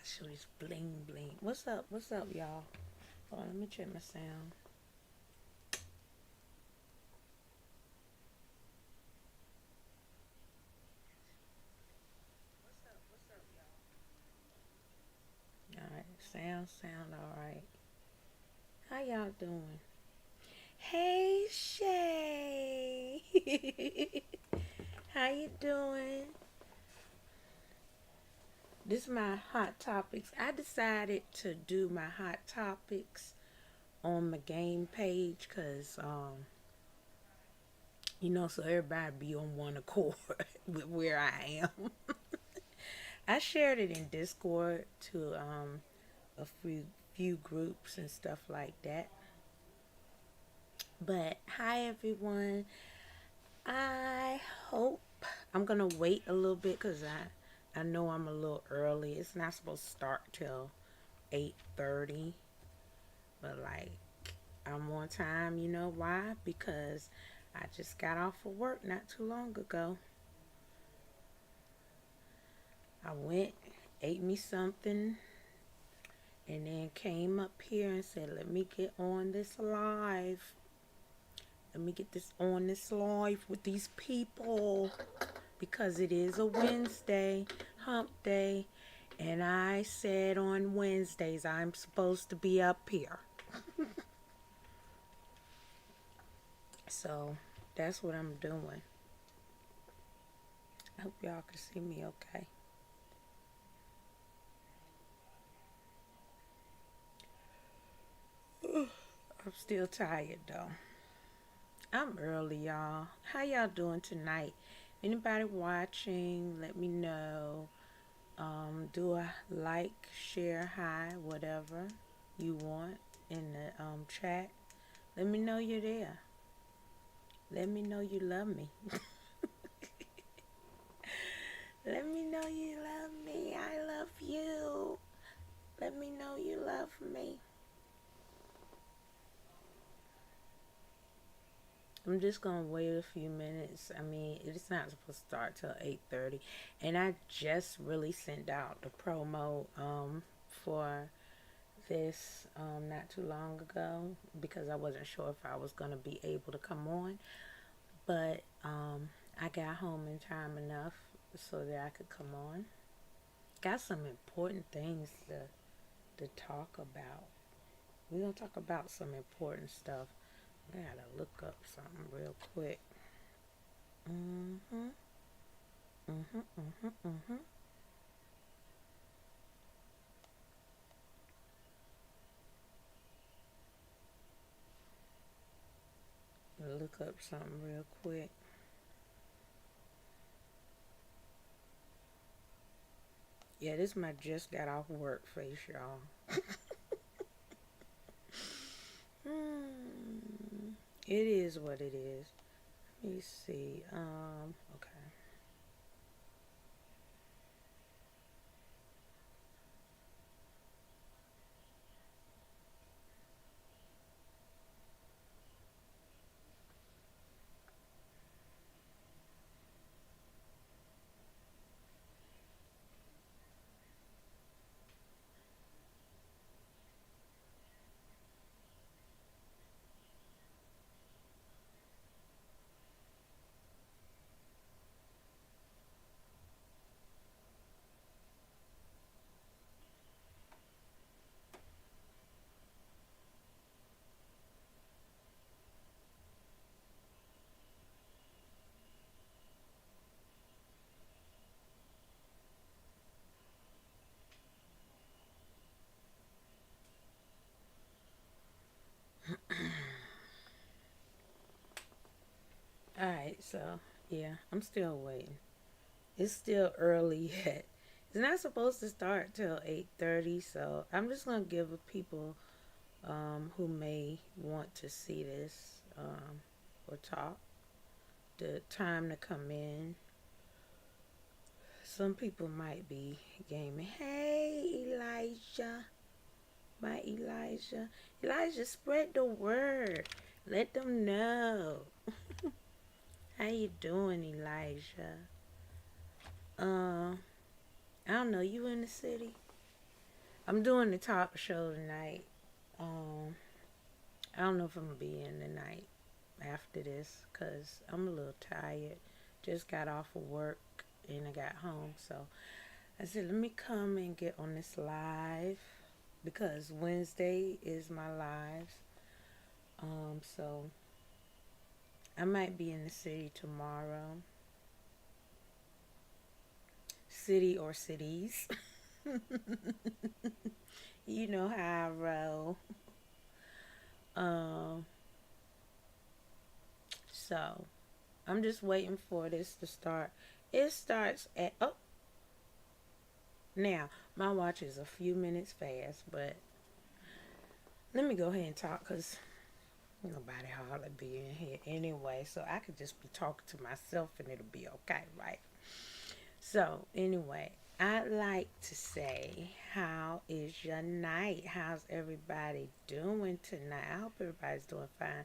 So it's bling bling. What's up? What's up, y'all? Hold on, let me check my sound. All right, sound all right. How y'all doing? Hey Shay, how you doing? This is my hot topics. I decided to do my hot topics on my game page because so everybody be on one accord with where I am. I shared it in Discord to a few groups and stuff like that. But hi everyone. I hope I'm gonna wait a little bit because I know I'm a little early. It's not supposed to start till 8:30, but like I'm on time. You know why? Because I just got off of work not too long ago. I went, ate me something, and then came up here and said, "Let me get on this live. Let me get this on this live with these people because it is a Wednesday, hump day, and I said on Wednesdays I'm supposed to be up here." So that's what I'm doing. I hope y'all can see me okay. I'm still tired though. I'm early, y'all. How y'all doing tonight? Anybody watching? Let me know. Do a like, share, hi, whatever you want in the chat. Let me know you're there. Let me know you love me. Let me know you love me. I love you. Let me know you love me. I'm just gonna wait a few minutes. I mean, it's not supposed to start till 8:30, and I just really sent out the promo for this not too long ago because I wasn't sure if I was gonna be able to come on, but I got home in time enough so that I could come on. Got some important things to talk about. We're gonna talk about some important stuff. I gotta look up something real quick. Mhm. Mhm. Mhm. Mhm. Look up something real quick. Yeah, this is my just got off work face, y'all. Hmm. It is what it is. Let me see. Okay. All right. So yeah, I'm still waiting. It's still early yet. It's not supposed to start till 8:30, so I'm just gonna give people who may want to see this or talk the time to come in. Some people might be gaming. Hey, Elijah. My Elijah. Elijah, spread the word. Let them know. How you doing, Elijah? I don't know. You in the city? I'm doing the talk show tonight. Um, I don't know if I'm gonna be in tonight after this because I'm a little tired. Just got off of work and I got home, so I said let me come and get on this live because Wednesday is my lives. So I might be in the city tomorrow, city or cities. You know how I roll. Um, so I'm just waiting for this to start. It starts at now. My watch is a few minutes fast, but let me go ahead and talk because nobody hardly be in here anyway. So I could just be talking to myself and it'll be okay, right? So anyway, I'd like to say, how is your night? How's everybody doing tonight? I hope everybody's doing fine.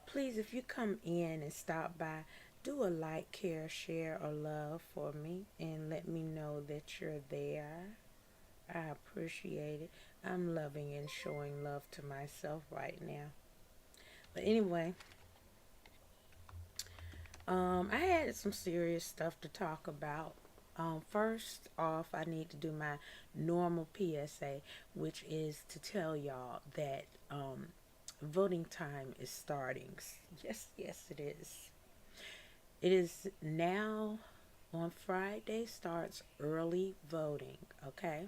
Please, if you come in and stop by, do a like, care, share, or love for me and let me know that you're there. I appreciate it. I'm loving and showing love to myself right now. But anyway, I had some serious stuff to talk about. First off, I need to do my normal PSA, which is to tell y'all that voting time is starting. Yes, yes, it is. It is now on Friday, starts early voting, okay?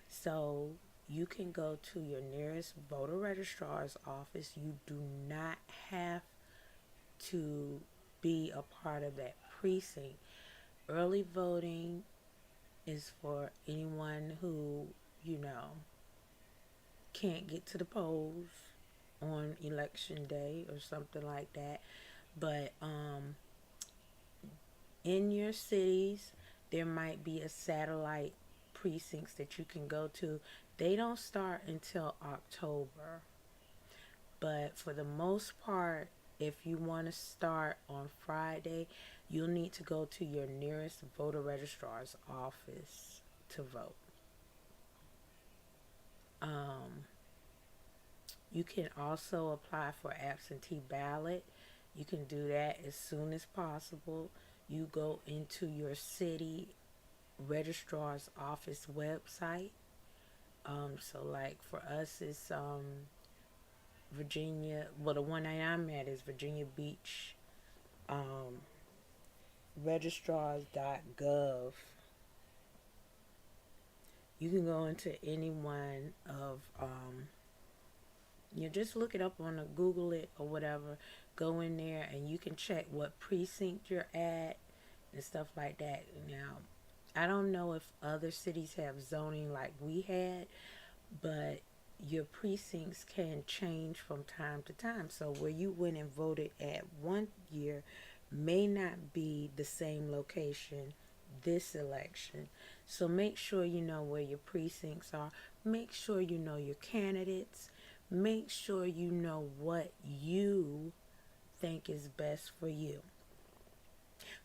So you can go to your nearest voter registrar's office. You do not have to be a part of that precinct. Early voting is for anyone who, you know, can't get to the polls on election day or something like that. But in your cities, there might be a satellite precincts that you can go to. They don't start until October. But for the most part, if you want to start on Friday, you'll need to go to your nearest voter registrar's office to vote. Um, you can also apply for absentee ballot. You can do that as soon as possible. You go into your city registrar's office website. So like for us, it's Virginia. Well, the one that I'm at is Virginia Beach um, registrars.gov. You can go into any one of you just look it up on a Google it or whatever. Go in there and you can check what precinct you're at and stuff like that. Now, I don't know if other cities have zoning like we had, but your precincts can change from time to time. So where you went and voted at one year may not be the same location this election. So make sure you know where your precincts are. Make sure you know your candidates. Make sure you know what you think is best for you,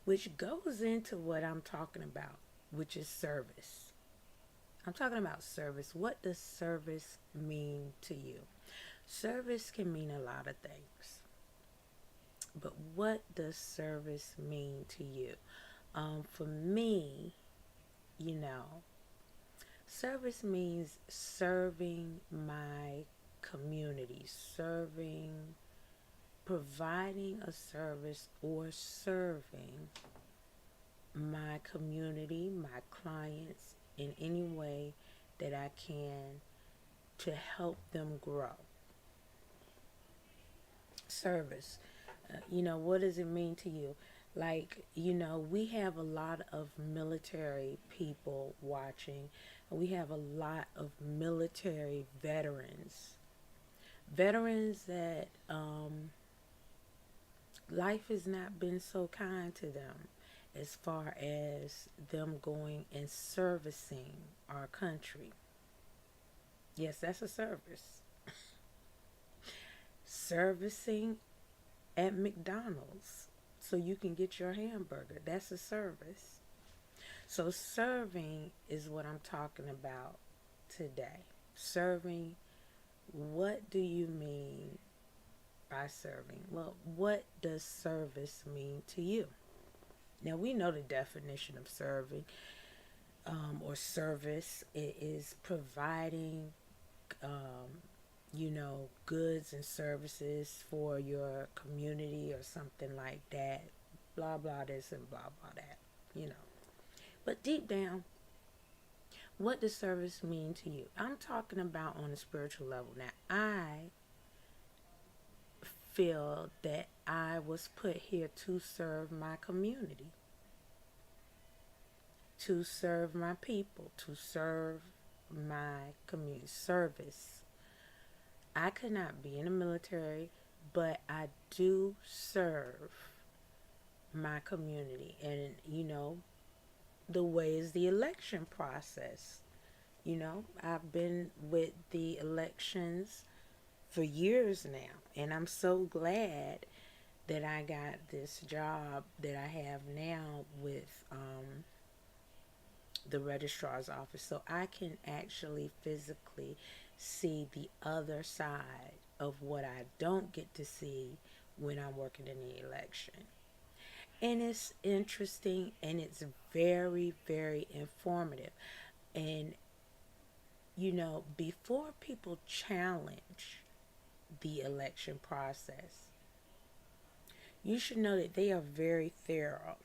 which goes into what I'm talking about, which is service. I'm talking about service. What does service mean to you? Service can mean a lot of things, but what does service mean to you? For me, you know, service means serving my community, providing a service or serving my community, my clients in any way that I can to help them grow. Service. What does it mean to you? Like, we have a lot of military people watching. We have a lot of military veterans. Veterans that life has not been so kind to them as far as them going and servicing our country. Yes, that's a service. Servicing at McDonald's so you can get your hamburger. That's a service. So serving is what I'm talking about today. Serving, what do you mean by serving? Well, what does service mean to you? Now, we know the definition of serving or service. It is providing, goods and services for your community or something like that. Blah, blah, this and blah, blah, that. But deep down, what does service mean to you? I'm talking about on a spiritual level. Now, I feel that I was put here to serve my community, to serve my people, to serve my community. Service. I could not be in the military, but I do serve my community. And, the way is the election process. I've been with the elections for years now, and I'm so glad that I got this job that I have now with the registrar's office, so I can actually physically see the other side of what I don't get to see when I'm working in the election. And it's interesting, and it's very, very informative. And before people challenge the election process, you should know that they are very thorough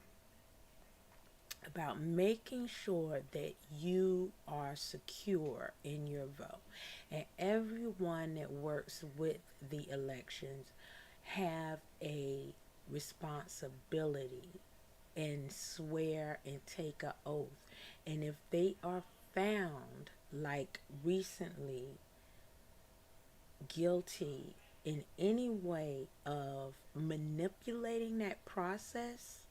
about making sure that you are secure in your vote. And everyone that works with the elections have a responsibility and swear and take an oath. And if they are found, like recently, guilty in any way of manipulating that process,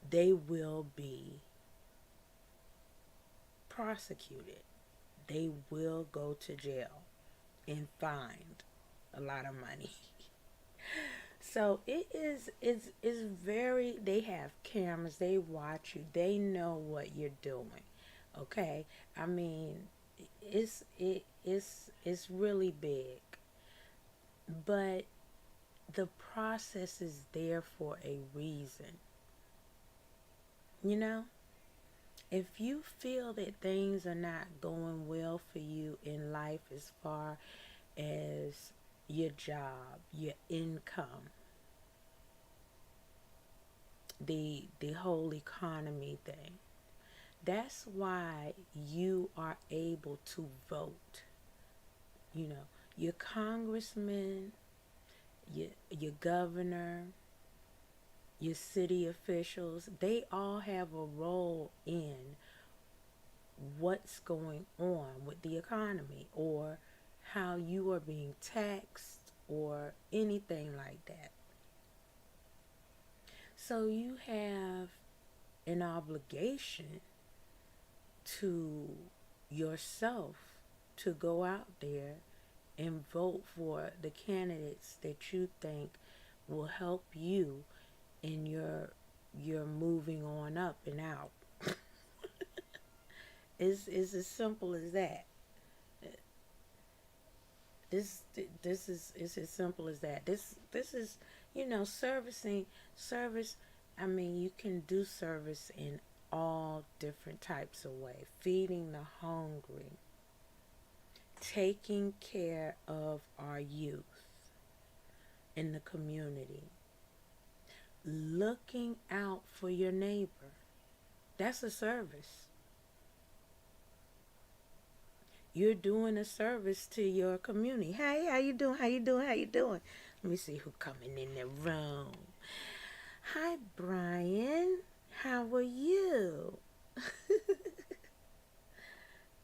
they will be prosecuted. They will go to jail and fined a lot of money. So it's very, they have cameras, they watch you, they know what you're doing. Okay? I mean, it's really big. But the process is there for a reason. If you feel that things are not going well for you in life as far as your job, your income, the whole economy thing, that's why you are able to vote. Your congressman, your governor, your city officials, they all have a role in what's going on with the economy or how you are being taxed or anything like that. So you have an obligation to yourself to go out there and vote for the candidates that you think will help you in your moving on up and out. It's as simple as that. This is it's as simple as that. This is service. I mean, you can do service in all different types of ways. Feeding the hungry, taking care of our youth in the community, looking out for your neighbor. That's a service. You're doing a service to your community. Hey, how you doing? How you doing? How you doing? Let me see who's coming in the room. Hi, Brian. How are you?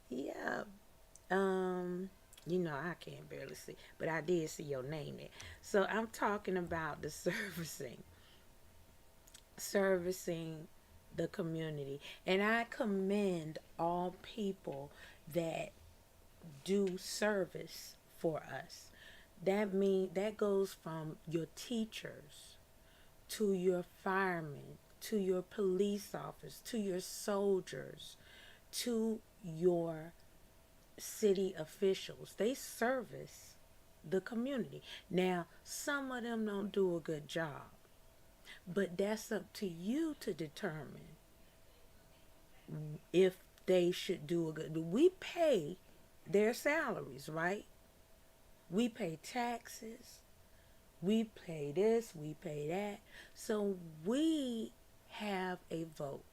Yeah. I can't barely see, but I did see your name there. So I'm talking about the servicing the community. And I commend all people that do service for us. That goes from your teachers to your firemen, to your police officers, to your soldiers, to your city officials. They service the community. Now, some of them don't do a good job, but that's up to you to determine if they should do a good. We pay their salaries, right? We pay taxes. We pay this, we pay that. So we have a vote.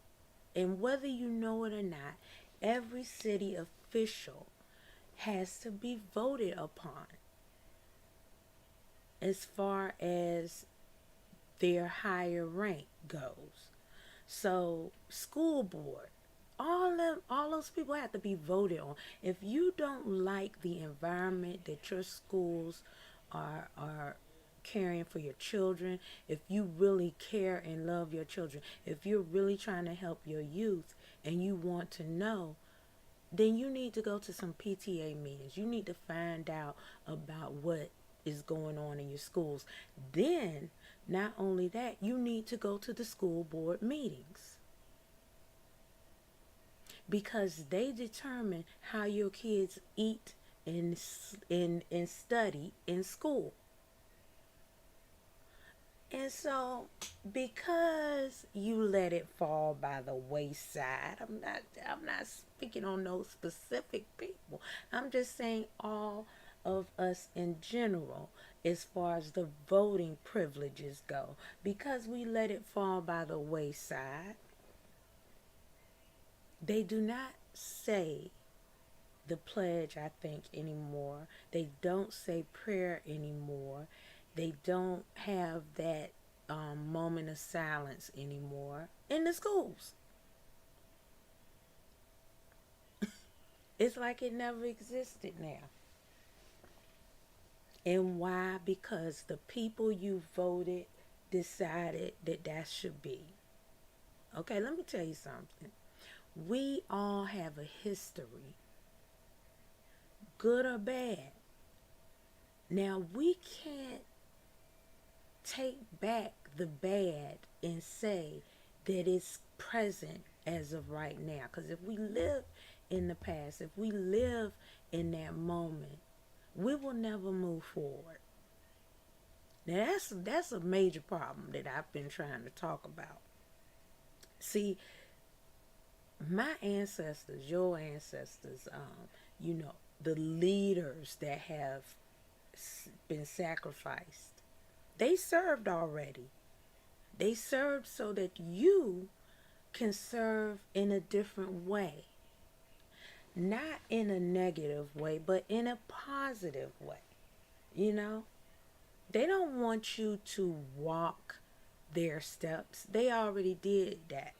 And whether you know it or not, every city official has to be voted upon as far as their higher rank goes. So school board, all those people have to be voted on. If you don't like the environment that your schools are caring for your children, if you really care and love your children, if you're really trying to help your youth and you want to know, then you need to go to some PTA meetings. You need to find out about what is going on in your schools. Then, not only that, you need to go to the school board meetings, because they determine how your kids eat and study in school. And so, because you let it fall by the wayside, I'm not speaking on those specific people. I'm just saying all of us in general, as far as the voting privileges go, because we let it fall by the wayside. They do not say the pledge, I think, anymore. They don't say prayer anymore. They don't have that moment of silence anymore in the schools. It's like it never existed now. And why? Because the people you voted decided that that should be. Okay, let me tell you something. We all have a history, good or bad. Now, we can't take back the bad and say that it's present as of right now. Because if we live in the past, if we live in that moment, we will never move forward. Now, that's a major problem that I've been trying to talk about. See, my ancestors, your ancestors, the leaders that have been sacrificed, they served already. They served so that you can serve in a different way. Not in a negative way, but in a positive way. You know? They don't want you to walk their steps. They already did that.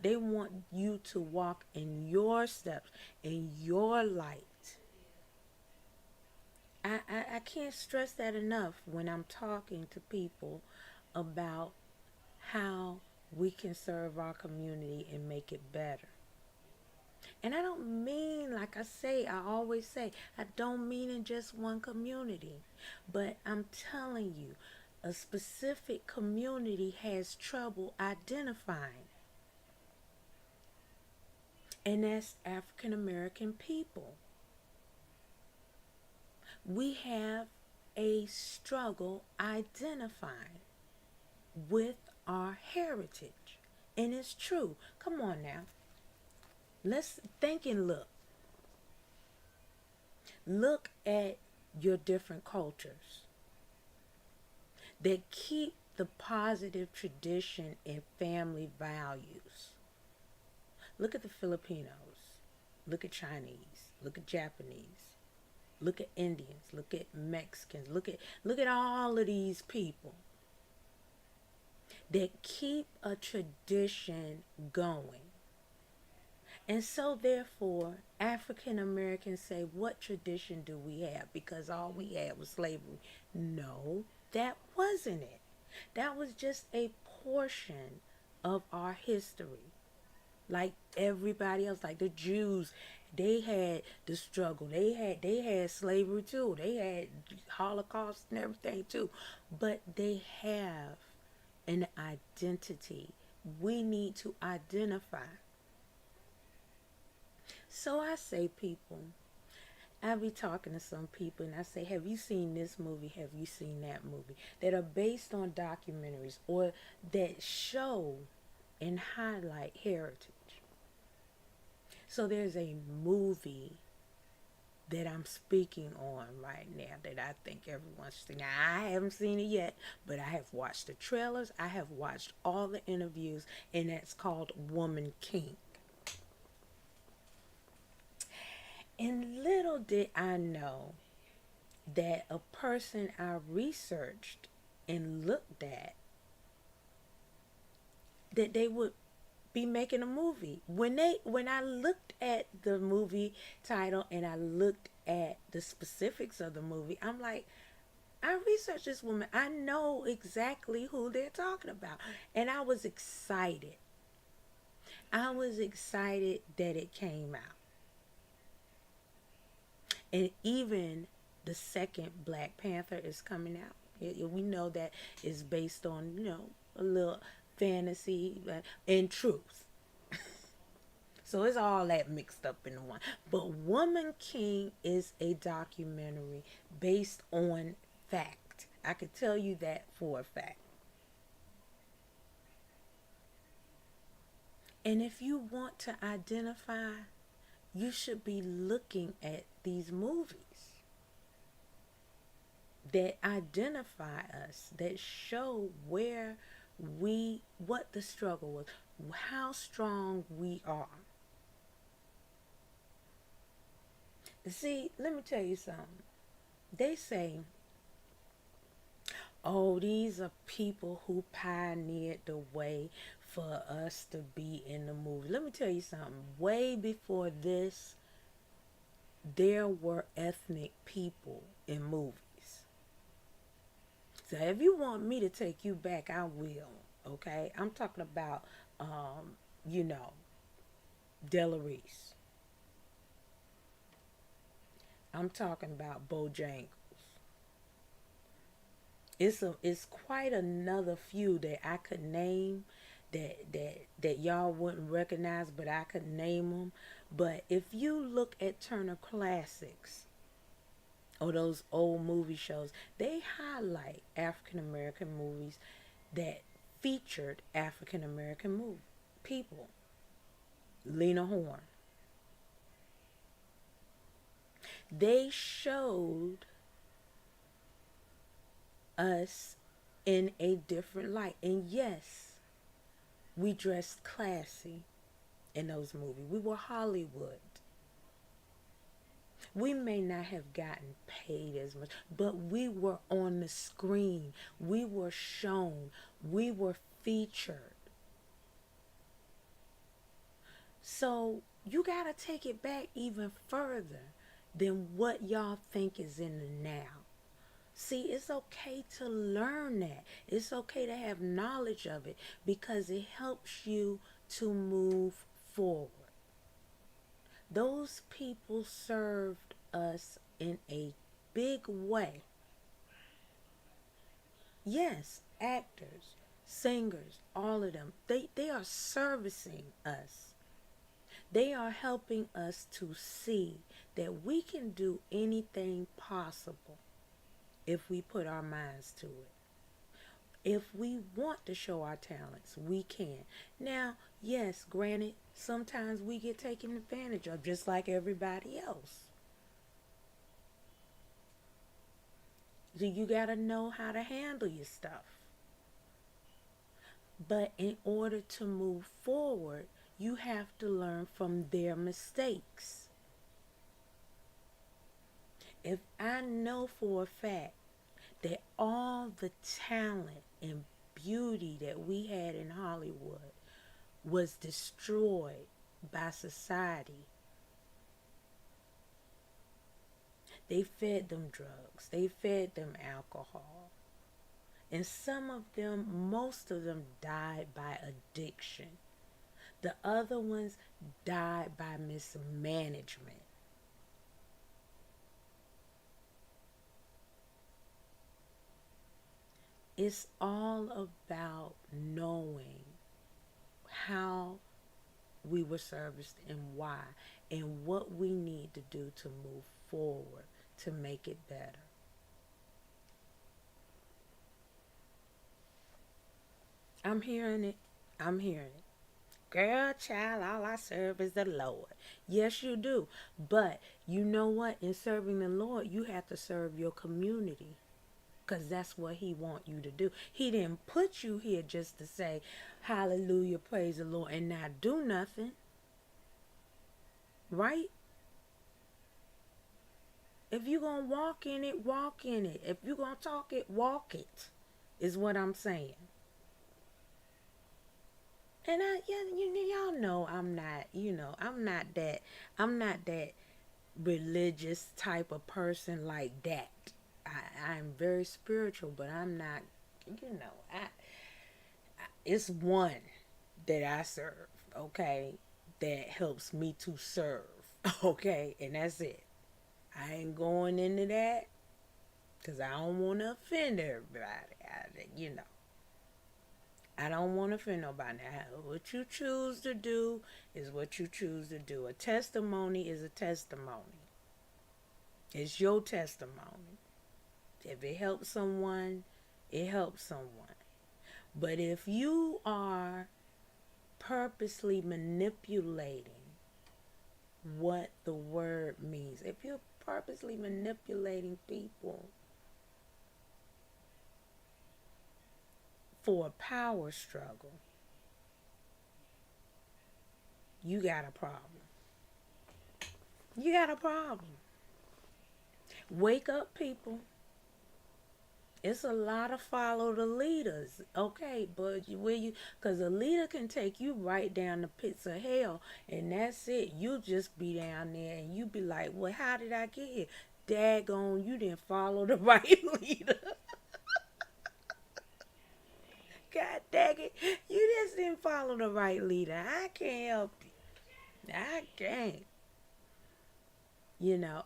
They want you to walk in your steps, in your light. I can't stress that enough when I'm talking to people about how we can serve our community and make it better. And I don't mean, like I always say, I don't mean in just one community. But I'm telling you, a specific community has trouble identifying. And that's African American people. We have a struggle identifying with our heritage. And it's true. Come on now. Let's think and look. Look at your different cultures that keep the positive tradition and family values. Look at the Filipinos. Look at Chinese. Look at Japanese. Look at Indians. Look at Mexicans. Look at all of these people that keep a tradition going. And so therefore, African Americans say, what tradition do we have? Because all we had was slavery. No, that wasn't it. That was just a portion of our history. Like everybody else, like the Jews, they had the struggle. They had slavery too. They had Holocaust and everything too. But they have an identity. We need to identify. So I say, people, I be talking to some people and I say, have you seen this movie? Have you seen that movie? That are based on documentaries or that show and highlight heritage. So there's a movie that I'm speaking on right now that I think everyone should see. Now, I haven't seen it yet, but I have watched the trailers, I have watched all the interviews, and that's called Woman King. And little did I know that a person I researched and looked at, that they would be making a movie. When I looked at the movie title and I looked at the specifics of the movie, I'm like, I researched this woman. I know exactly who they're talking about. And I was excited. I was excited that it came out. And even the second Black Panther is coming out. We know that it's based on, a little fantasy and truth. So it's all that mixed up in one. But Woman King is a documentary based on fact. I could tell you that for a fact. And if you want to identify, you should be looking at these movies that identify us, that show what the struggle was, how strong we are. See, let me tell you something. They say, oh, these are people who pioneered the way for us to be in the movie. Let me tell you something. Way before this, there were ethnic people in movies. So if you want me to take you back, I will. Okay? I'm talking about, you know, Della Reese. I'm talking about Bojangles. It's quite another few that I could name that y'all wouldn't recognize, but I could name them. But if you look at Turner Classics or those old movie shows, they highlight African American movies that featured African American people. Lena Horne. They showed us in a different light. And yes, we dressed classy in those movies. We were Hollywood. We may not have gotten paid as much, but we were on the screen. We were shown. We were featured. So you got to take it back even further than what y'all think is in the now. See, it's okay to learn that. It's okay to have knowledge of it because it helps you to move forward. Those people served us in a big way. Yes, actors, singers, all of them, they are servicing us. They are helping us to see that we can do anything possible if we put our minds to it. If we want to show our talents, we can. Now, yes, granted, sometimes we get taken advantage of just like everybody else. So you got to know how to handle your stuff. But in order to move forward, you have to learn from their mistakes. If I know for a fact that all the talent and beauty that we had in Hollywood was destroyed by society, they fed them drugs, they fed them alcohol, and most of them died by addiction. The other ones died by mismanagement. It's all about knowing how we were serviced and why, and what we need to do to move forward to make it better. I'm hearing it. I'm hearing it. Girl, child, all I serve is the Lord. Yes, you do. But you know what? In serving the Lord, you have to serve your community. Because that's what he wants you to do. He didn't put you here just to say, hallelujah, praise the Lord, and not do nothing. Right? If you're going to walk in it, walk in it. If you're going to talk it, walk it, is what I'm saying. And y'all know I'm not that religious type of person like that. I'm very spiritual, but I'm not, it's one that I serve, okay, that helps me to serve, okay, and that's it. I ain't going into that because I don't want to offend everybody. I don't want to offend nobody. Now, what you choose to do is what you choose to do. A testimony is a testimony. It's your testimony. If it helps someone, it helps someone. But if you are purposely manipulating what the word means, if you're purposely manipulating people for a power struggle, you got a problem. You got a problem. Wake up, people. It's a lot of follow the leaders, okay, but because a leader can take you right down the pits of hell, and that's it. You just be down there, and you be like, well, how did I get here? Daggone, you didn't follow the right leader. God dang it, you just didn't follow the right leader. I can't help you. I can't.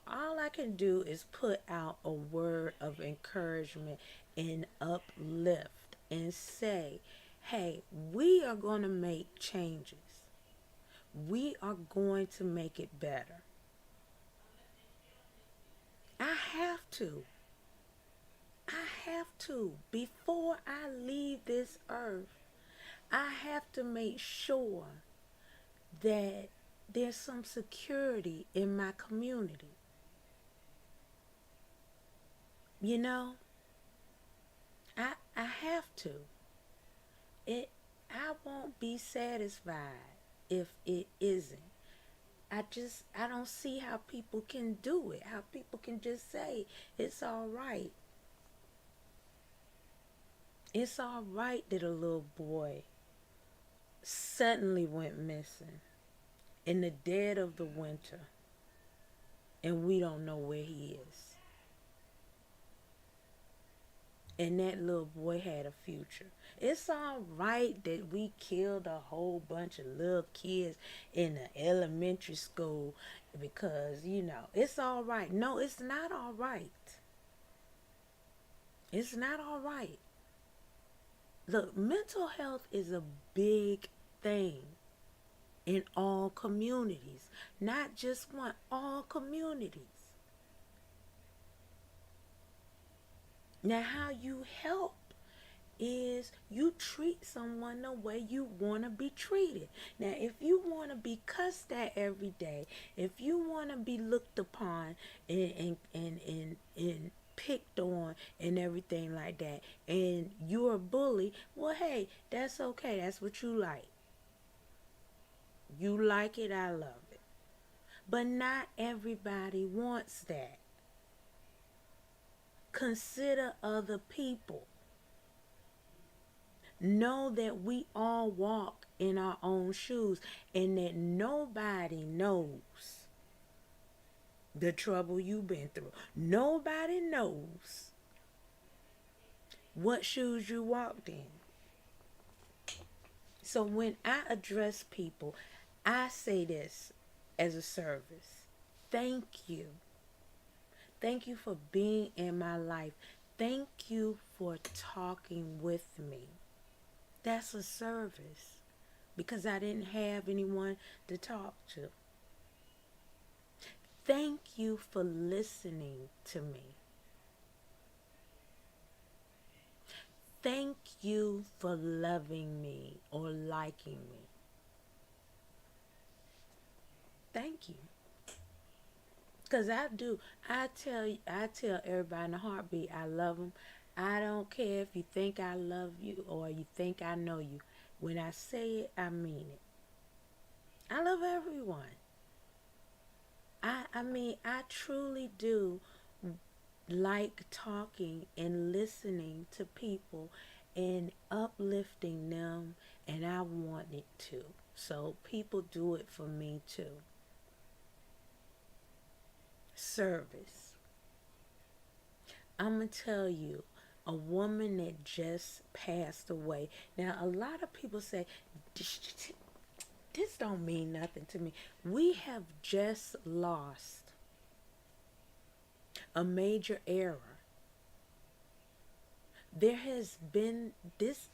All I can do is put out a word of encouragement and uplift and say, hey, we are going to make changes. We are going to make it better. I have to. I have to. Before I leave this earth, I have to make sure that there's some security in my community. I have to. I won't be satisfied if it isn't. I don't see how people can do it. How people can just say it's all right. It's all right that a little boy suddenly went missing in the dead of the winter, and we don't know where he is. And that little boy had a future. It's all right that we killed a whole bunch of little kids in the elementary school because, it's all right. No, it's not all right. It's not all right. Look, mental health is a big thing in all communities, not just one, all communities. Now, how you help is you treat someone the way you want to be treated. Now, if you want to be cussed at every day, if you want to be looked upon and picked on and everything like that, and you're a bully, well, hey, that's okay. That's what you like. You like it, I love it. But not everybody wants that. Consider other people. Know that we all walk in our own shoes and that nobody knows the trouble you've been through. Nobody knows what shoes you walked in. So when I address people, I say this as a service. Thank you. Thank you for being in my life. Thank you for talking with me. That's a service. because I didn't have anyone to talk to. Thank you for listening to me. Thank you for loving me or liking me. Thank you. Cause I do. I tell everybody in a heartbeat I love them. I don't care if you think I love you or you think I know you. When I say it, I mean it. I love everyone. I mean, I truly do like talking and listening to people and uplifting them, and I want it to. So people do it for me too. Service. I'm going to tell you, a woman that just passed away. Now, a lot of people say, this don't mean nothing to me. We have just lost a major era. There has been this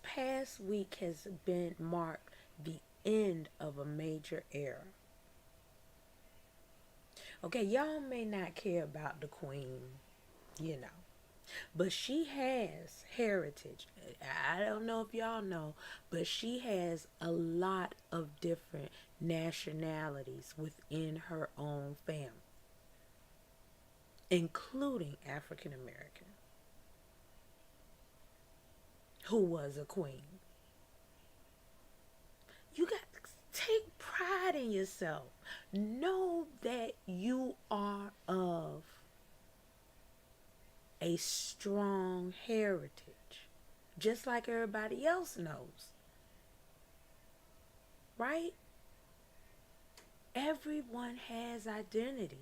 past week has been marked the end of a major era. Okay, y'all may not care about the queen, you know, but she has heritage. I don't know if y'all know, but she has a lot of different nationalities within her own family, including African American, who was a queen. You got to take pride in yourself. Know that you are of a strong heritage, just like everybody else knows. Right? Everyone has identity.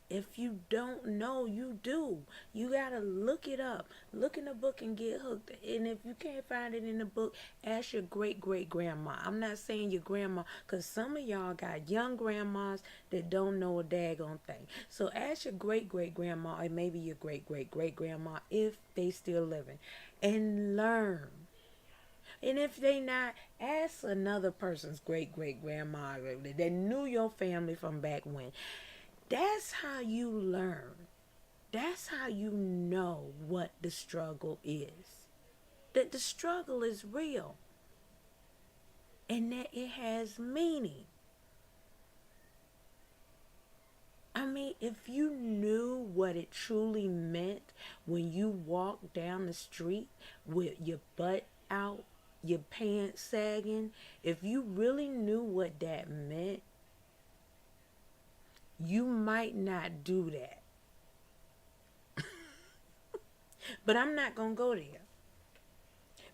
If you don't know, you do. You gotta look it up. Look in the book and get hooked. And if you can't find it in the book, ask your great-great-grandma. I'm not saying your grandma, because some of y'all got young grandmas that don't know a daggone thing. So ask your great-great-grandma, or maybe your great-great-great-grandma, if they still living, and learn. And if they not, ask another person's great-great-grandma that knew your family from back when. That's how you learn. That's how you know what the struggle is. That the struggle is real. And that it has meaning. I mean, if you knew what it truly meant when you walked down the street with your butt out, your pants sagging, if you really knew what that meant, you might not do that. But I'm not going to go there.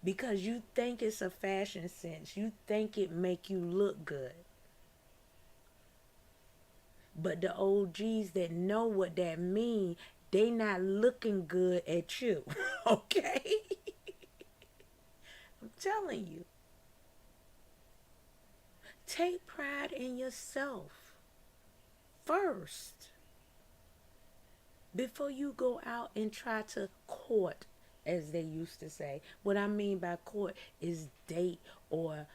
Because you think it's a fashion sense. You think it make you look good. But the OGs that know what that mean, they not looking good at you. Okay? I'm telling you. Take pride in yourself first. Before you go out and try to court, as they used to say. What I mean by court is date or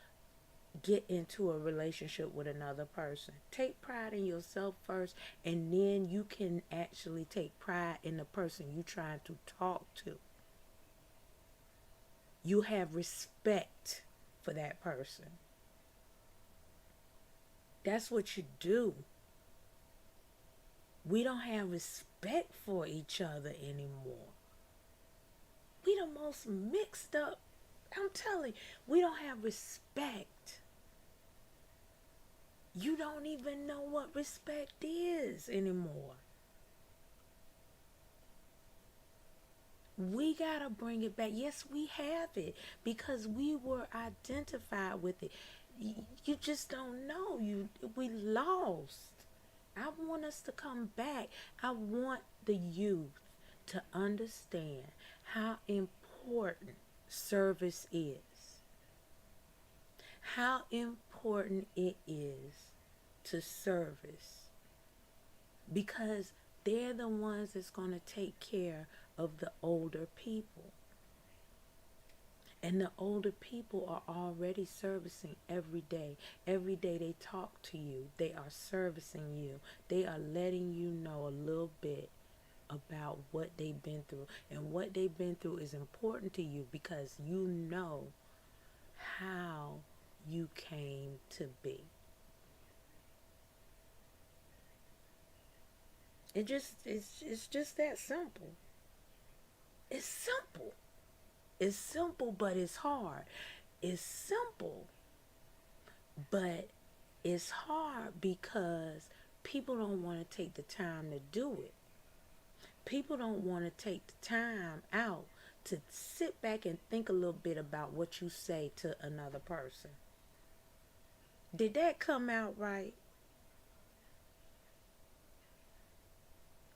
get into a relationship with another person. Take pride in yourself first, and then you can actually take pride in the person you're trying to talk to. You have respect for that person. That's what you do. We don't have respect for each other anymore. We the most mixed up. I'm telling you, we don't have respect. You don't even know what respect is anymore. We gotta bring it back. Yes, we have it because we were identified with it. You just don't know. We lost. I want us to come back. I want the youth to understand how important service is. How important it is to service. Because they're the ones that's going to take care of the older people. And the older people are already servicing every day. Every day they talk to you, they are servicing you. They are letting you know a little bit about what they've been through. And what they've been through is important to you because you know how you came to be. It's just that simple. It's simple. It's simple, but it's hard. It's simple, but it's hard because people don't want to take the time to do it. People don't want to take the time out to sit back and think a little bit about what you say to another person. Did that come out right?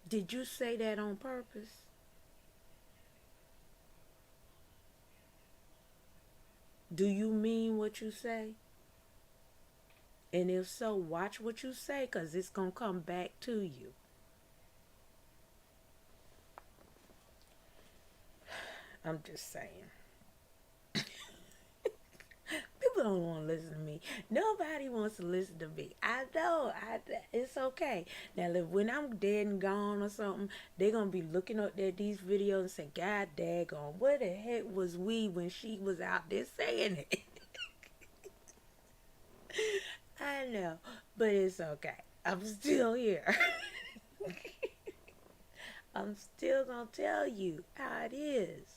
Did you say that on purpose? Do you mean what you say? And if so, watch what you say because it's going to come back to you. I'm just saying. People don't want to listen to me. Nobody wants to listen to me. I know. It's okay. Now, when I'm dead and gone or something, they're going to be looking up at these videos and say, God daggone, where the heck was we when she was out there saying it? I know. But it's okay. I'm still here. I'm still going to tell you how it is.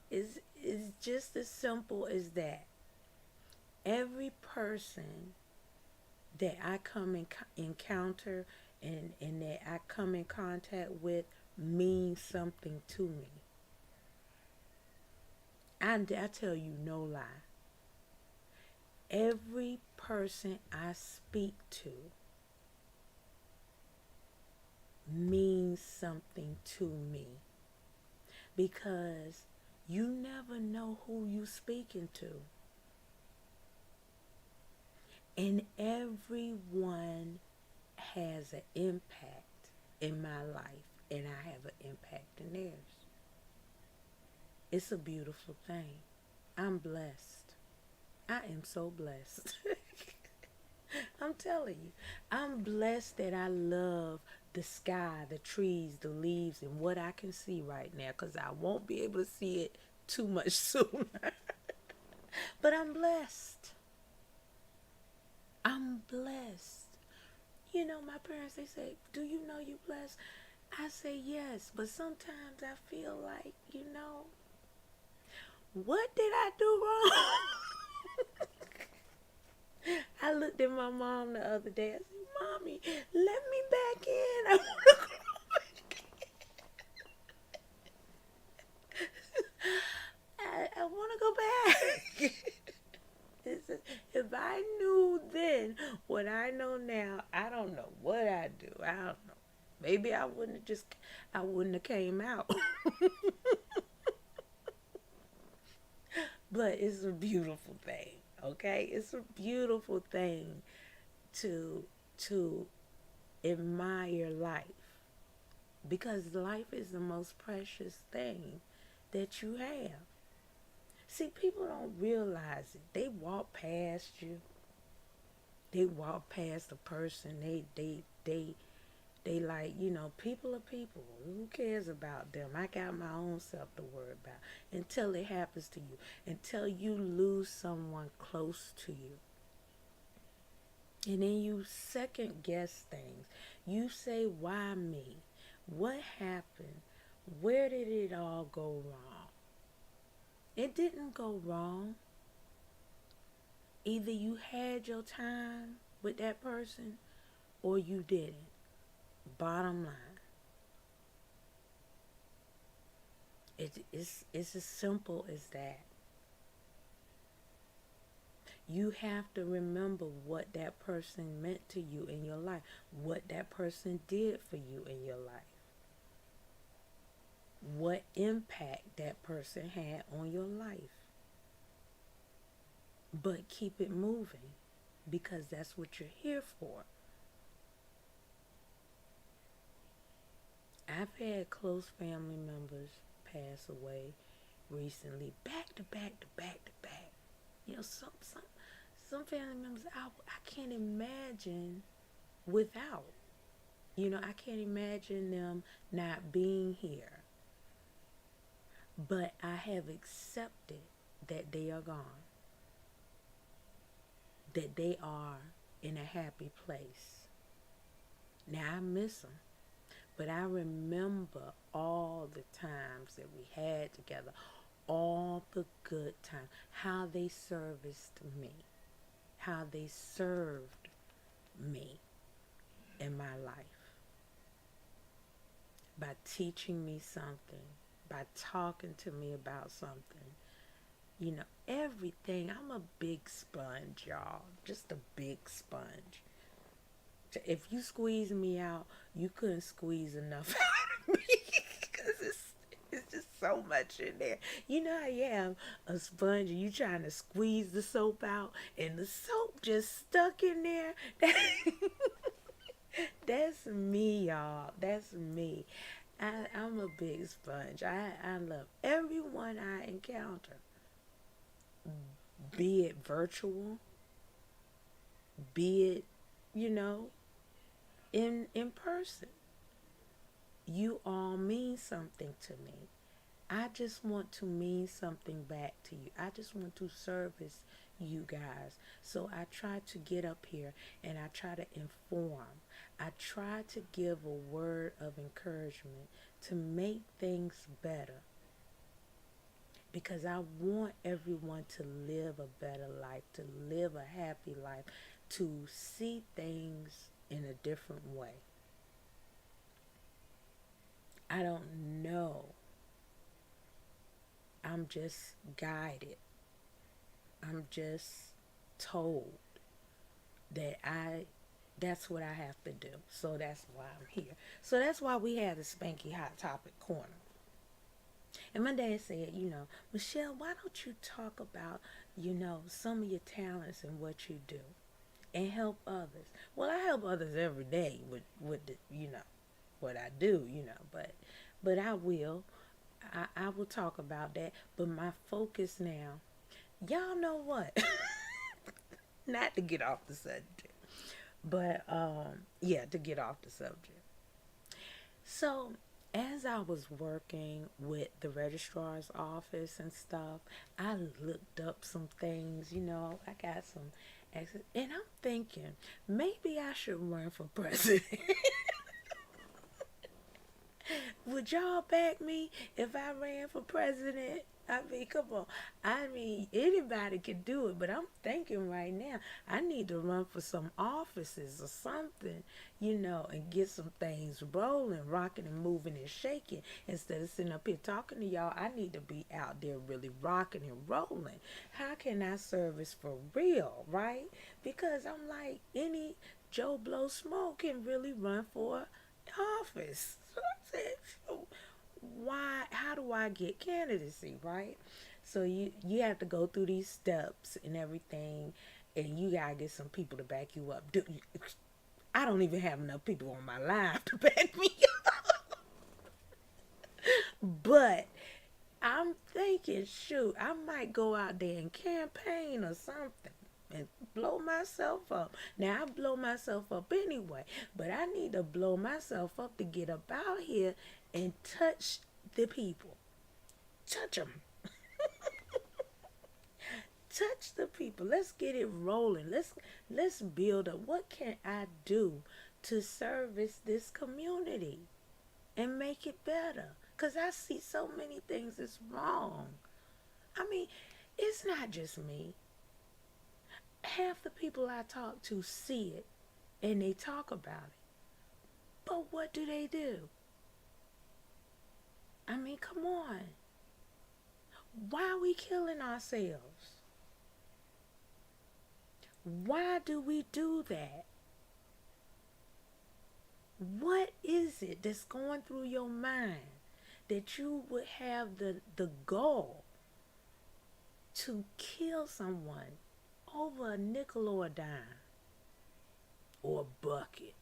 It's just as simple as that. Every person that I come in encounter and that I come in contact with means something to me. I tell you no lie. Every person I speak to means something to me because you never know who you speaking to. And everyone has an impact in my life, and I have an impact in theirs. It's a beautiful thing. I'm blessed. I am so blessed. I'm telling you, I'm blessed that I love the sky, the trees, the leaves, and what I can see right now because I won't be able to see it too much sooner. But I'm blessed. I'm blessed. You know, my parents, they say, do you know you blessed? I say yes, but sometimes I feel like, what did I do wrong? I looked at my mom the other day. I said, Mommy, let me back in. I want to go back. I want to go back. If I knew then what I know now, I don't know what I'd do. I don't know. Maybe I wouldn't have came out. But it's a beautiful thing, okay? It's a beautiful thing to to admire life because life is the most precious thing that you have. See, people don't realize it. They walk past you. They walk past the person. They like, people are people. Who cares about them? I got my own self to worry about until it happens to you. Until you lose someone close to you. And then you second guess things. You say, why me? What happened? Where did it all go wrong? It didn't go wrong. Either you had your time with that person or you didn't. Bottom line. It's as simple as that. You have to remember what that person meant to you in your life, what that person did for you in your life, what impact that person had on your life. But keep it moving because that's what you're here for. I've had close family members pass away, recently, back to back to back to back. You know, some family members I can't imagine without. You know, I can't imagine them not being here. But I have accepted that they are gone, that they are in a happy place. Now I miss them, but I remember all the times that we had together, all the good times, how they serviced me, how they served me in my life by teaching me something, by talking to me about something. You know, everything. I'm a big sponge, y'all. Just a big sponge. If you squeeze me out, you couldn't squeeze enough out of me because it's just so much in there. You know how you have a sponge and you trying to squeeze the soap out and the soap just stuck in there? That's me, y'all. That's me. I'm a big sponge. I love everyone I encounter, be it virtual, be it, you know, in person. You all mean something to me. I just want to mean something back to you. I just want to service you guys. So I try to get up here and I try to inform. I try to give a word of encouragement to make things better. Because I want everyone to live a better life, to live a happy life, to see things in a different way. I don't know. I'm just guided. I'm just told that that's what I have to do. So that's why I'm here. So that's why we have the Spankey Hot Topic Corner. And my dad said, you know, Michelle, why don't you talk about, you know, some of your talents and what you do and help others? Well, I help others every day with the, you know, what I do, you know, but I will. I will talk about that. But my focus now, y'all know what? Not to get off the subject. But yeah, to get off the subject. So as I was working with the registrar's office and stuff, I looked up some things, you know, I got some and I'm thinking maybe I should run for president. Would y'all back me if I ran for president? I mean, come on. I mean, anybody can do it, but I'm thinking right now, I need to run for some offices or something, you know, and get some things rolling, rocking and moving and shaking. Instead of sitting up here talking to y'all, I need to be out there really rocking and rolling. How can I service for real, right? Because I'm like, any Joe Blow Smoke can really run for office. So I said, so why, how do I get candidacy, right? So you have to go through these steps and everything, and you gotta get some people to back you up. I don't even have enough people on my live to back me up. But I'm thinking, shoot, I might go out there and campaign or something and blow myself up. Now, I blow myself up anyway, but I need to blow myself up to get up out here and touch the people. Touch them. Touch the people. Let's get it rolling. Let's build up. What can I do to service this community and make it better? Because I see so many things that's wrong. I mean, it's not just me. Half the people I talk to see it and they talk about it. But what do they do? I mean, come on. Why are we killing ourselves? Why do we do that? What is it that's going through your mind that you would have the goal to kill someone over a nickel or a dime or a bucket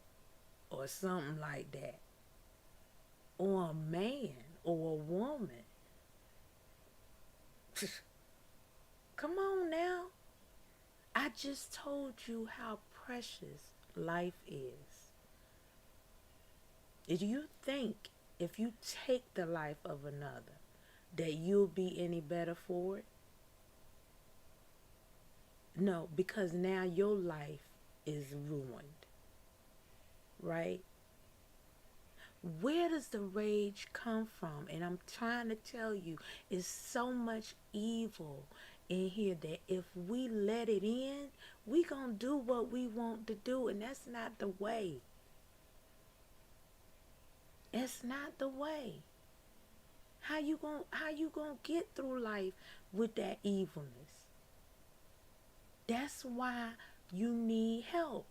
or something like that, or a man or a woman? Come on now. I just told you how precious life is. Do you think if you take the life of another that you'll be any better for it? No, because now your life is ruined, right? Where does the rage come from? And I'm trying to tell you, it's so much evil in here that if we let it in, we gonna do what we want to do, and that's not the way. It's not the way. How you gonna get through life with that evilness? That's why you need help.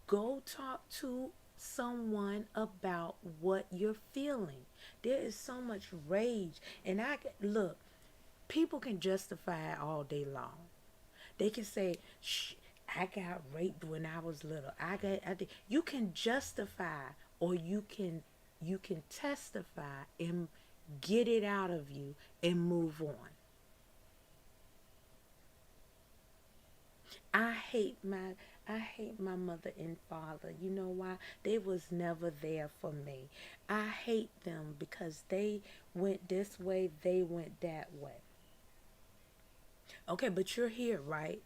Go talk to someone about what you're feeling. There is so much rage, and look. People can justify it all day long. They can say, "Shh, I got raped when I was little. I did." You can justify, or you can testify and get it out of you and move on. I hate my I hate my mother and father. You know why? They was never there for me. I hate them because they went this way, they went that way. Okay, but you're here, right?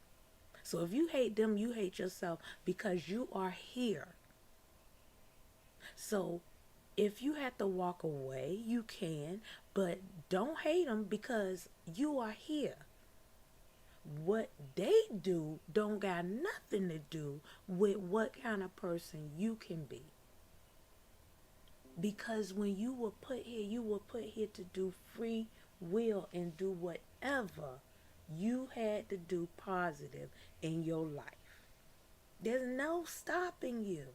So if you hate them, you hate yourself because you are here. So if you have to walk away, you can, but don't hate them because you are here. What they do don't got nothing to do with what kind of person you can be. Because when you were put here to do free will and do whatever you had to do positive in your life. There's no stopping you.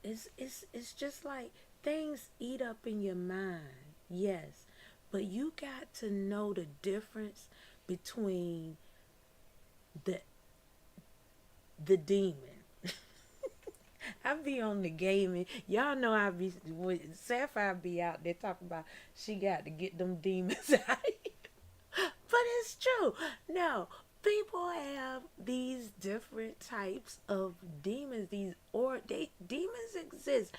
It's just like things eat up in your mind. Yes. But you got to know the difference between the the demon. I be on the gaming. Y'all know I be with Sapphire be out there talking about she got to get them demons out. But it's true. No, people have these different types of demons. Demons exist.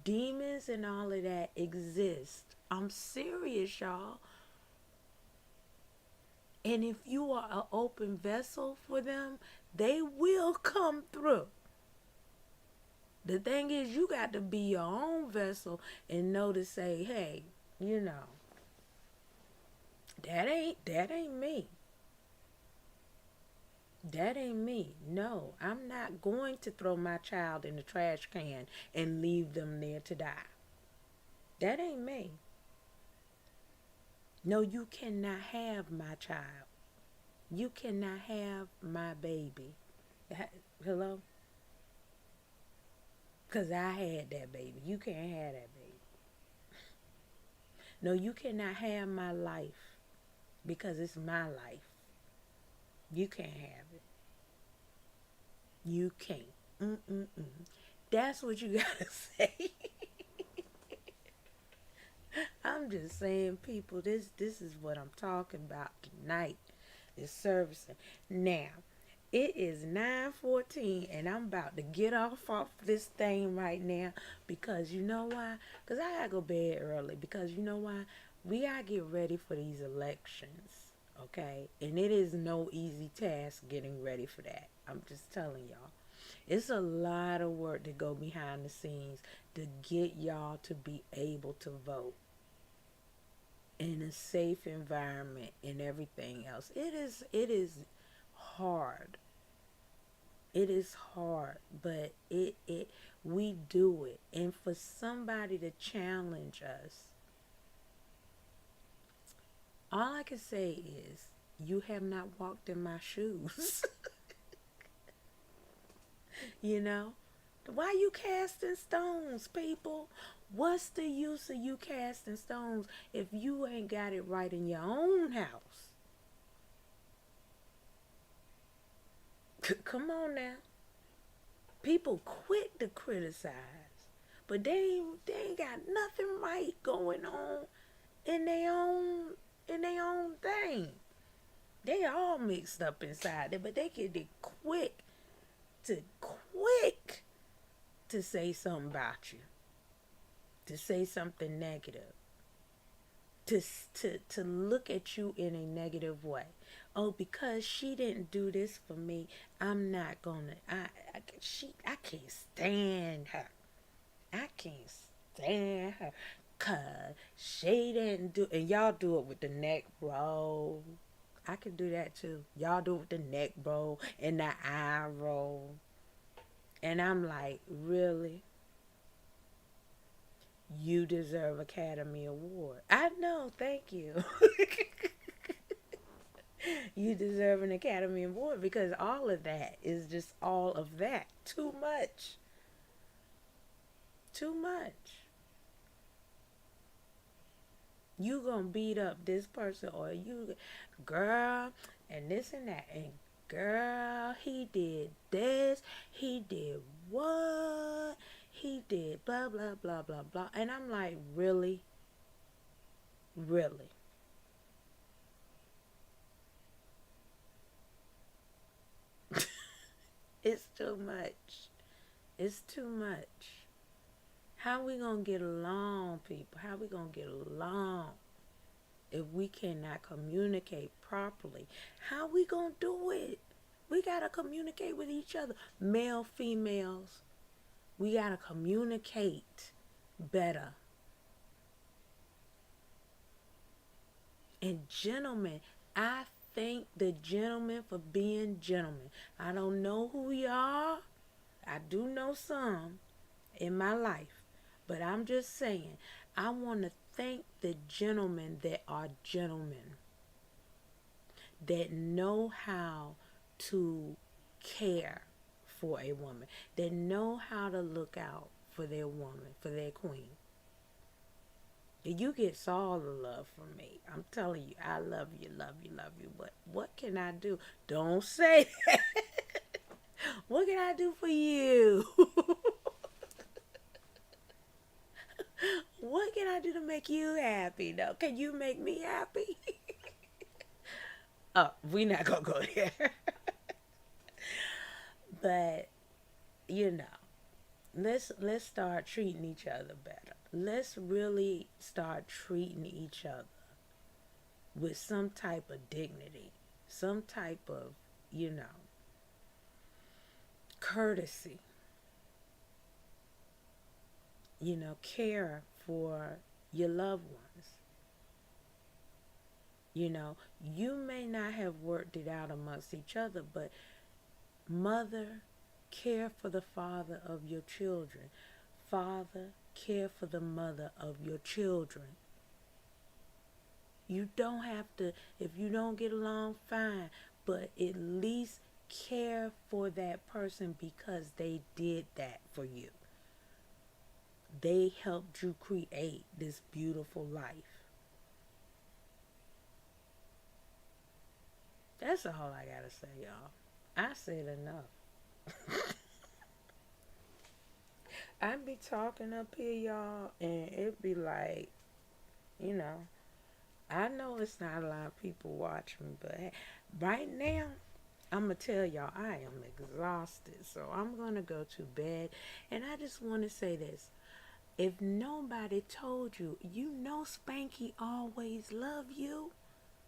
Demons and all of that exist. I'm serious, y'all. And if you are an open vessel for them, they will come through. The thing is, you got to be your own vessel and know to say, hey, you know, that ain't me. That ain't me. No, I'm not going to throw my child in the trash can and leave them there to die. That ain't me. No, you cannot have my child. You cannot have my baby. Hello? Because I had that baby. You can't have that baby. No, you cannot have my life because it's my life. You can't have it. You can't. Mm-mm-mm. That's what you gotta say. I'm just saying, people, this is what I'm talking about tonight. This servicing. Now, it is 9:14 and I'm about to get off this thing right now because you know why? Because I gotta go bed early because you know why? We gotta get ready for these elections, okay? And it is no easy task getting ready for that. I'm just telling y'all. It's a lot of work to go behind the scenes to get y'all to be able to vote in a safe environment and everything else. It is hard. It is hard, but it we do it. And for somebody to challenge us, all I can say is you have not walked in my shoes. You know? Why you casting stones, people? What's the use of you casting stones if you ain't got it right in your own house? Come on now. People quick to criticize, but they ain't got nothing right going on in their own thing. They all mixed up inside it, but they get it quick to say something about you, to say something negative, to look at you in a negative way. Oh, because she didn't do this for me, I'm not gonna. I can't stand her. I can't stand her, 'cause she didn't do. And y'all do it with the neck roll. I can do that too. Y'all do it with the neck roll and the eye roll. And I'm like, really? You deserve Academy Award. I know, thank you. You deserve an Academy Award because all of that is just all of that. Too much. Too much. You gonna beat up this person or you, girl, and this and that. And girl, he did this. He did what? He did blah, blah, blah, blah, blah. And I'm like, really? Really? It's too much. It's too much. How we gonna get along, people? How we gonna get along if we cannot communicate properly? How we gonna do it? We gotta communicate with each other. Male, females, we gotta communicate better. And gentlemen, I thank the gentlemen for being gentlemen. I don't know who you are. I do know some in my life. But I'm just saying, I want to thank the gentlemen that are gentlemen, that know how to care for a woman, that know how to look out for their woman, for their queen. You get all the love from me. I'm telling you, I love you, love you, love you. But what can I do? Don't say that. What can I do for you? What can I do to make you happy? No, can you make me happy? Oh, we not gonna go there. But you know, let's start treating each other better. Let's really start treating each other with some type of dignity, some type of, courtesy. Care for your loved ones. You may not have worked it out amongst each other, but mother, care for the father of your children. Father, care for the mother of your children. You don't have to, if you don't get along, fine, but at least care for that person because they did that for you. They helped you create this beautiful life. That's all I gotta say, y'all. I said enough. I be talking up here, y'all, and it be like, I know it's not a lot of people watching, but hey, right now, I'm going to tell y'all I am exhausted. So I'm going to go to bed. And I just want to say this. If nobody told you, Spanky always love you.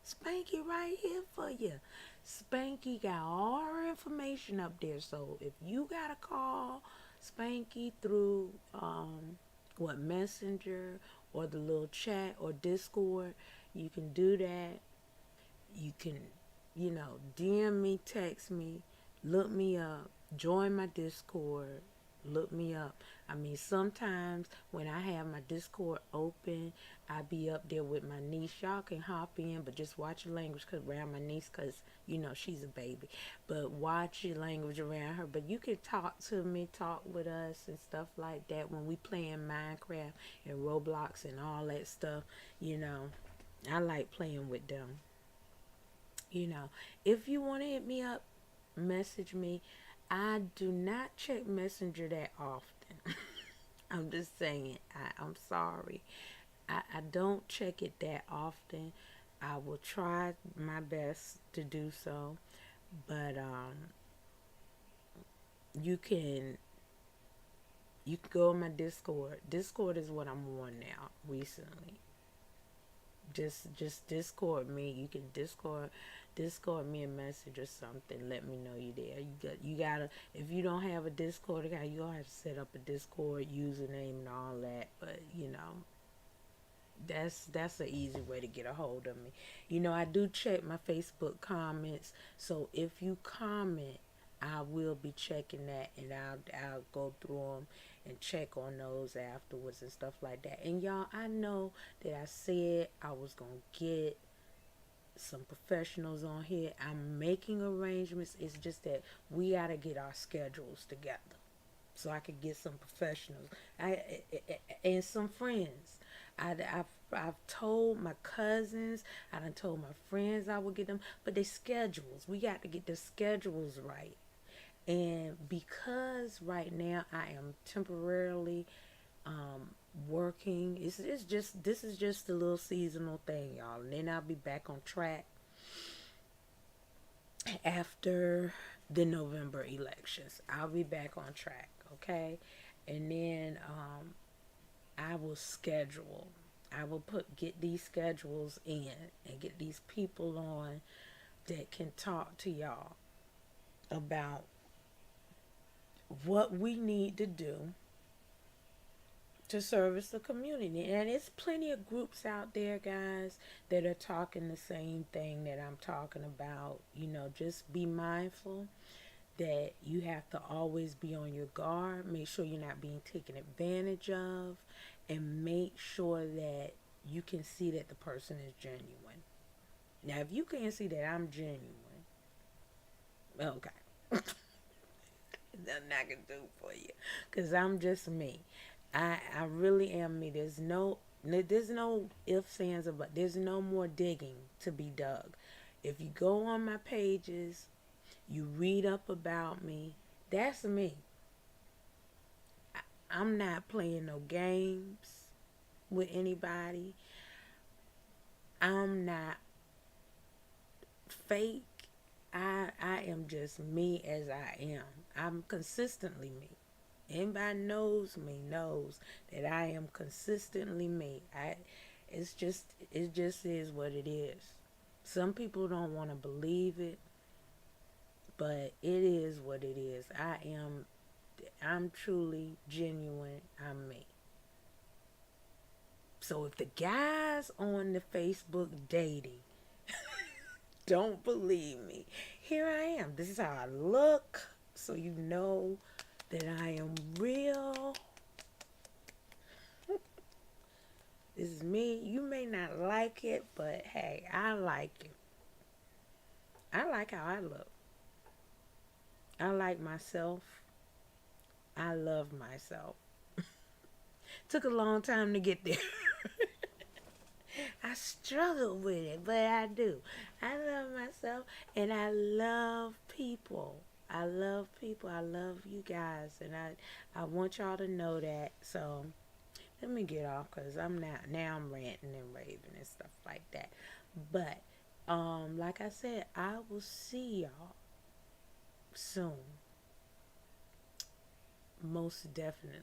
Spanky right here for you. Spanky got all our information up there. So if you got to call Spanky through Messenger or the little chat or Discord, you can do that. You can, DM me, text me, look me up, join my Discord, look me up. I mean, sometimes when I have my Discord open, I be up there with my niece. Y'all can hop in, but just watch your language around my niece because, she's a baby. But watch your language around her. But you can talk to me, talk with us and stuff like that when we playing Minecraft and Roblox and all that stuff. I like playing with them. If you want to hit me up, message me. I do not check Messenger that often. I'm just saying, I'm sorry. I don't check it that often. I will try my best to do so, but you can you can go on my Discord. Discord is what I'm on now recently. Just Discord me. You can Discord me a message or something. Let me know you there. You gotta, if you don't have a Discord account, you gonna have to set up a Discord username and all that. But that's an easy way to get a hold of me. I do check my Facebook comments, so if you comment, I will be checking that, and I'll go through them and check on those afterwards and stuff like that. And y'all, I know that I said I was gonna get some professionals on here. I'm making arrangements. It's just that we gotta get our schedules together so I could get some professionals. And some friends. I've told my cousins, I done told my friends I would get them, but they schedules. We got to get the schedules right. And because right now I am temporarily working, it's just this is just a little seasonal thing, y'all. And then I'll be back on track after the November elections. I'll be back on track, okay? And then I will schedule. I will get these schedules in and get these people on that can talk to y'all about what we need to do to service the community. And there's plenty of groups out there, guys, that are talking the same thing that I'm talking about. Just be mindful that you have to always be on your guard. Make sure you're not being taken advantage of, and make sure that you can see that the person is genuine. Now, if you can't see that I'm genuine, okay. Nothing I can do for you, because I'm just me. I really am me. There's no ifs, ands, or but. There's no more digging to be dug. If you go on my pages, you read up about me, that's me. I'm not playing no games with anybody. I'm not fake. I am just me as I am. I'm consistently me. Anybody knows me knows that I am consistently me. It just is what it is. Some people don't want to believe it, but it is what it is. I'm truly genuine. I'm me. So if the guys on the Facebook dating don't believe me, here I am. This is how I look, so you know that I am real. This is me. You may not like it, but hey, I like it. I like how I look. I like myself. I love myself. Took a long time to get there. I struggle with it, but I do. I love myself, and I love people. I love people. I love you guys, and I want y'all to know that. So let me get off, because I'm not, now I'm ranting and raving and stuff like that. But like I said, I will see y'all soon. Most definitely.